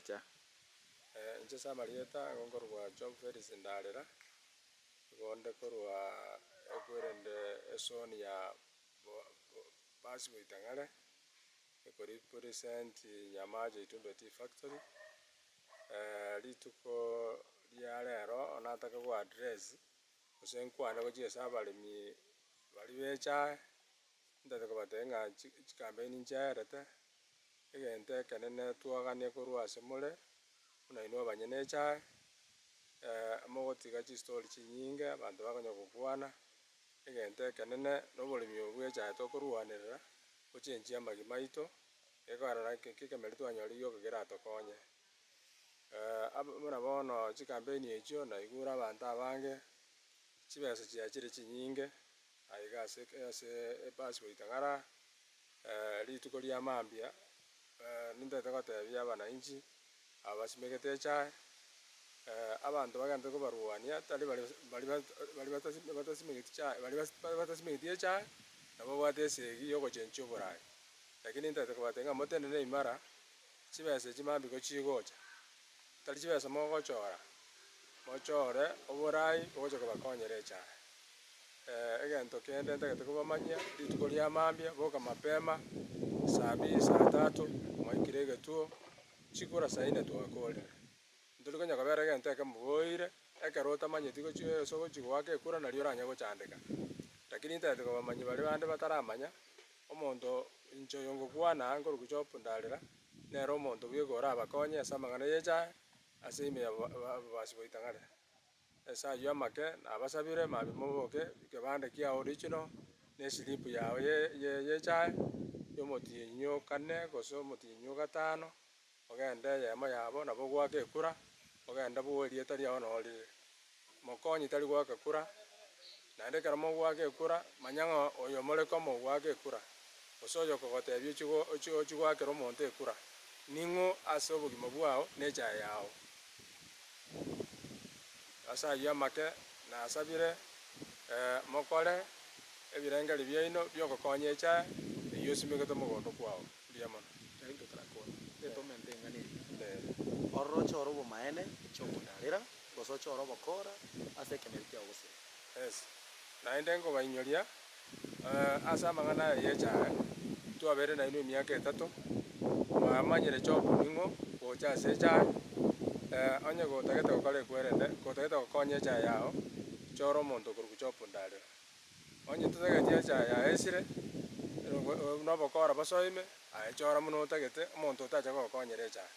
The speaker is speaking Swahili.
cha inche samarieta ngorwa Job Felix Ndarera gonde korwa ekwerende esoni ya basi boitang'are ekori present Nyamache Itundo Tea Factory rituko ria rero nataka go address gose nkwane gochiesa abaremi bari bechae ntete kobatebia ng'a chikampeni nchiaerete egento ekenene twaganie korwa ase more buna inwe abanyene echae mogotiga chistory chinyinge abanto bakonya gokwana egento ekenene na oboremi obo bwa echae tokorwanerera gochenchia amagi maito ekebarora kekemeri twanyorigie igo keratokonye. Buna bono chikampeni echio naigure abanto abange chibesa chiachire chinyinge aiga ase ebasi goitang'ara rituko ria mambia nintete gotebia abananchi aba basimegete echae abanto bagente kobarwania tari batasimegeti chae batasimegeti echae nabo babwate esegi ya ogochenchia oborai, lakini ntete kobatebia ng'a motenene imara chibesa echi mambia gochigocha tari chibesa mogochora mochore oborai bogocha kobakonyera echae. Egento kende ntagete kobamanyia rituko ria mambia boka mapema saa 2 saa 3 mwaikire egetuo chikora saa 4 twakorire ntori konya kobera egento eke mogoire ekero otamanyeti ase ogochi goaka ekura nari oranya gochandeka, lakini ntagete kobamanyia baria bande bataramanya omonto inche oyo ngokwana nkorokwa Job Ndarera nere omonto bweka orabakonye ase amang'ana ya echae ase ime ya basi goitang'are. Ase aywo amake nabasabire mambia moboke ekebande kiago original na eslip yago ya echae ya omotinyo 4 gose omotinyo 5 ogende eyemo yabo nabo gwaka ekura ogende boe erieta riago noro rire. Mokonyi tari gwaka kura naende ekero mogwaka ekura manya ng'a oyo more komo ogwaka ekura gose oyo okogotebia ochigwakere omonto ekura ning'o ase obogima bwago na echae yago. Ase aywo amake nasabire mokore ebirengeri biaino bia ogokonya echae eywo osimegete mogondo kwago buya mono. ororo ochore obomaene Job Ndarera gose ochore obokora ase ekemeri kiago gose. Yes, naende nkobainyoria ase amang'ana aya ya echae twabeire nainwe emiaka 3 mwamanyire Job ning'o gocha ase echae onye gotagete gokora ekwerende gotagete gokonya echae yago chora omonto okorokwa Job Ndarera. Onye totageti echae yaesire na obokora bosoime aye chora buna otagete omonto otacha gogokonyera echae.